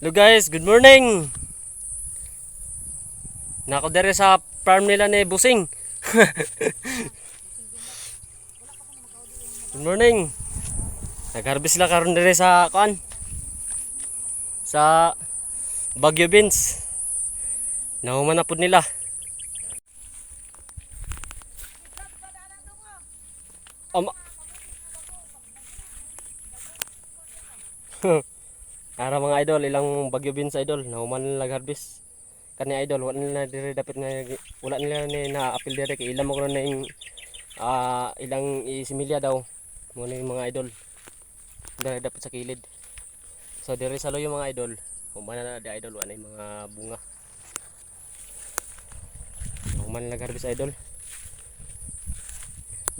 Hello guys, good morning. Nako dere sa farm nila ni Busing. Good morning. Nag-harvest sila karon dere sa kuan. Sa Baguio Beans. Nahuman na pud nila. Ama. Ara mga idol, ilang Baguio Beans idol, nahuman nila nag-harvest. Kani idol, wala nila dire dapat na wala nila ni na-apil dire kay ilang mo ko na yung ilang isimilya daw. Mo na yung mga idol. Dire dapat sa kilid. So dire sa loyo mga idol, humana na di idol wala yung mga bunga. Humana na nag-harvest idol.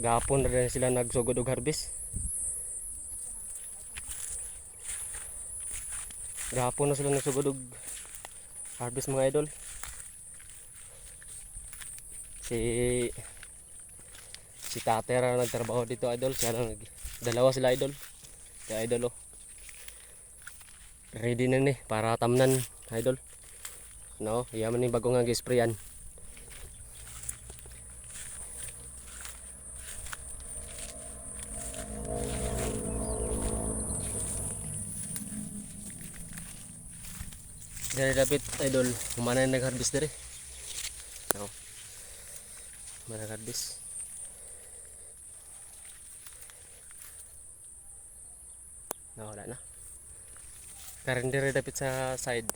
Gahapon na rin sila nagsugod og harvest. Gahapon na sila nagsugod og harvest mga idol. Si Tate ra nagtrabaho dito idol, siya lang dalawa sila idol. Kaya idol oh. Ready na ni para tamnan idol. No, yaman ni bago nga gi-sprayan. Dari dapat idol, humana na nag-harvest dire. No. Humana nag-harvest. No, wala na. Karon dire dapat sa side.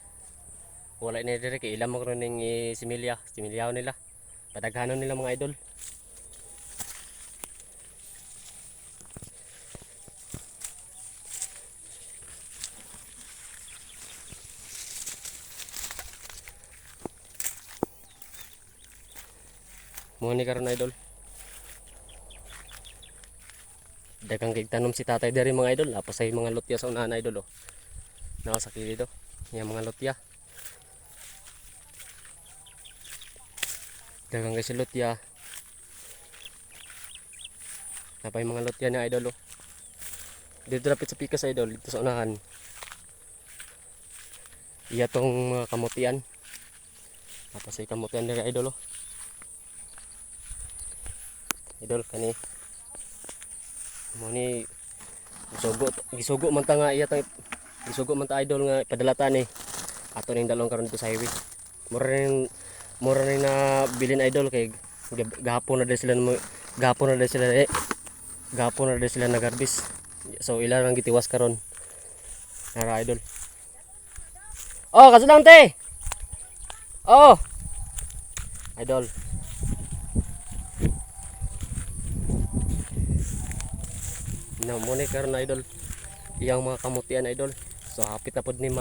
Wala na dire kay ilang mo karon ning similyaw nila. Padaghanon nila mga idol. Mo ni karon idol. Daghang kigtanom si tatay diri mga idol, tapos ay mga lutya sa unahan idol oh. Naka sa kilid oh. Yang mga lutya. Daghang kasi lutya. Napay mga lutya na idol oh. Dito lapit sa pikas idol, dito sa unahan. Iya tong mga kamutian. Tapos ay kamutian diri idol oh. Idol kani mo ni gisugo man ta nga iya tang gisugo man ta idol nga padalata ni ato ning dalawang karon dito sa highway. Mura rin na bilin idol kay gahapon na din sila nag-harvest. So ila lang gitiwas karon. Nara idol. Oh, kasadang te. Oh. Idol. No, muna karon idol. Iyang mga kamutian idol. So hapit na pod ni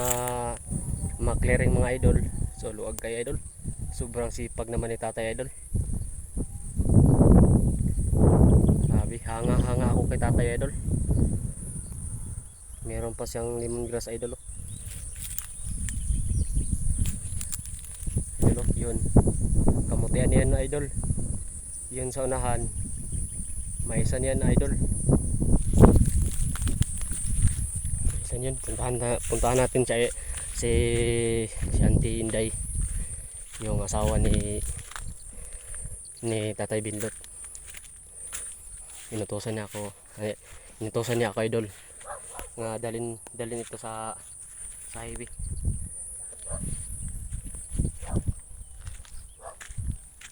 ma-clearing mga idol. So luag kay idol. Sobrang sipag naman ni tatay idol. Sabi, hanga ako kay tatay idol. Meron pa siyang lemongrass idol oh. Idol oh, yun. Kamutian niyan idol. Yun sa unahan. May isa niyan idol. Yun, puntahan natin si Auntie Inday, yung asawa ni Tatay Bindot. Inutusan niya ako idol nga dalin ito sa highway.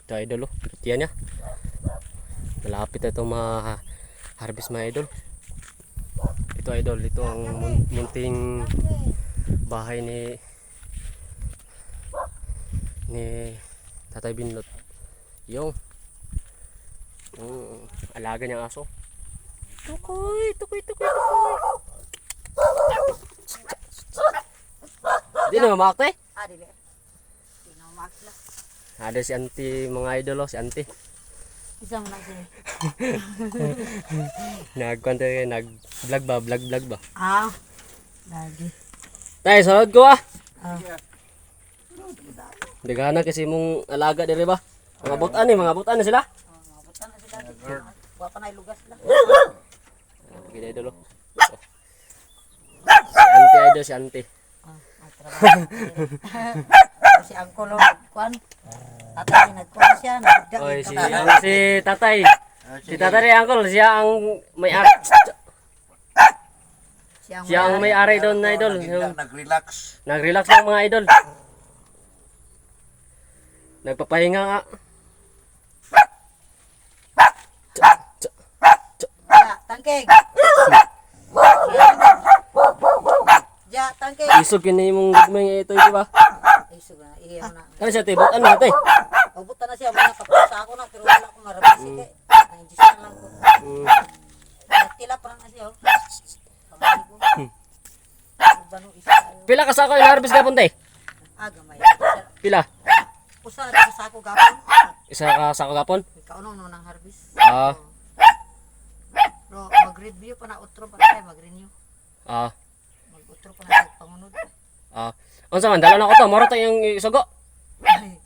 Ito idol oh, tiyan niya malapit na itong ma-harvest mga idol. Ito idol, ito ang munting bahay ni Tatay Binlot. Yung alaga niyang aso. Tukoy. Di na mamakte? Dili. Di na mamakla. Ada si auntie mga idol oh, si auntie. Isa mo na siya. Nag-vlog ba? Lagi. Tay, sunod ko ah. Ah. Dagana kasi mong alaga diri ba? Mga butan na sila. Mabutan na sila. Wa pa na lugas sila. Gila idol oh. Si auntie idol, si auntie. Okay. trabaho. Kasi ang kulo nagkuan. Tatay nagkuan siya, nagda. Oy, si tatay. Si tatay ni Uncle, siya ang may-ari. Siya ang may-ari doon na idol. Yung Nag-relax. nag-relax lang mga idol. Nagpapahinga nga. Ja, tangkeg. Ja, tangkeg. Isog yun yung gagmay ito, di ba? Iso na, ihiyaw na. Ano siya, tibot? Ano ito eh? Mabuta na siya, mga kapusa ako na, pero wala akong marabisi kay. Nandiyan lang ko. Tila pa lang na siya, oh. Kamay ko. Bano, isa tayo. Pila ka sako yung harvest gapon te? Gamay. Pila? Usa na sa ako gapon. Isa ka sako gapon? Kauno no ng harvest. Ah, Pero mag-review pa na utro pa tayo, mag-renew. ah, Mag-utro pa na sa pangunod. ah. Unsa man, dala na ko to, moro to yung isugo. Ay,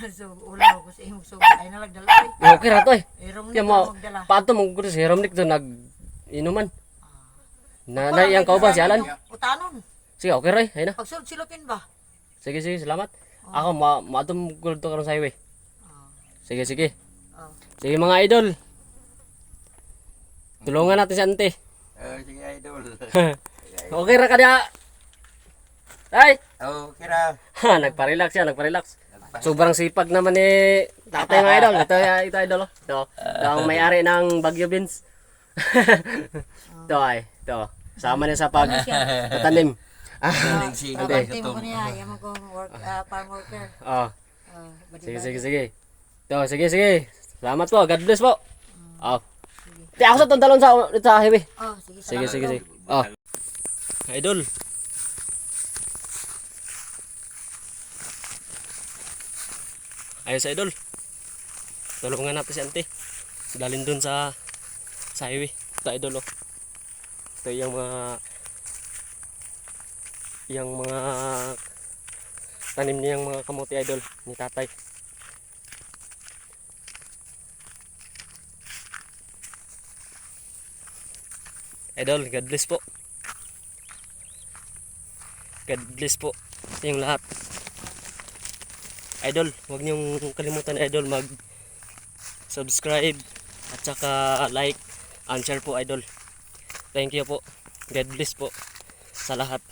so ulaw ko sa imong sugo ay nalagdala ay. Okay ra to eh. Irong Kaya ni mo, magdala. pato mo ko si Romnick to nag-inuman. Na yung kauban si Alan. Utanon. Sige, okay ray, ayun na. Pagsulod silupin ba? Sige, sige, salamat. Ako, maadong gulod to karon sa highway. Ah. Sige, sige. Oh. Sige mga idol. Tulungan natin si ante. Sige, idol. Okay ra ka diha. Ay! Okay ra. Ha, nagpa-relax siya, nagpa-relax. Sobrang sipag naman ni tatay mga idol. Ito idol. Oh. Ito ang may-ari ng Baguio Beans. Ito. Sama niya sa pagtanim. Sinig Babante mo ko niya, yaman kong farm worker. Oh, Badi-badi. sige. Sige. Salamat po. God bless po. Oh. Di ako sa tandalon sa highway. Oh, sige. Sige. Oh. Idol. Ayos idol. Tulungan natin si ante. Dalhin dun sa highway. Ito idol oh. Ito yung mga tanim niyang mga kamote idol ni tatay. Idol, God bless po. God bless po yung lahat. Idol, huwag niyong kalimutan idol mag-subscribe at saka like and share po idol. Thank you po. God bless po sa lahat.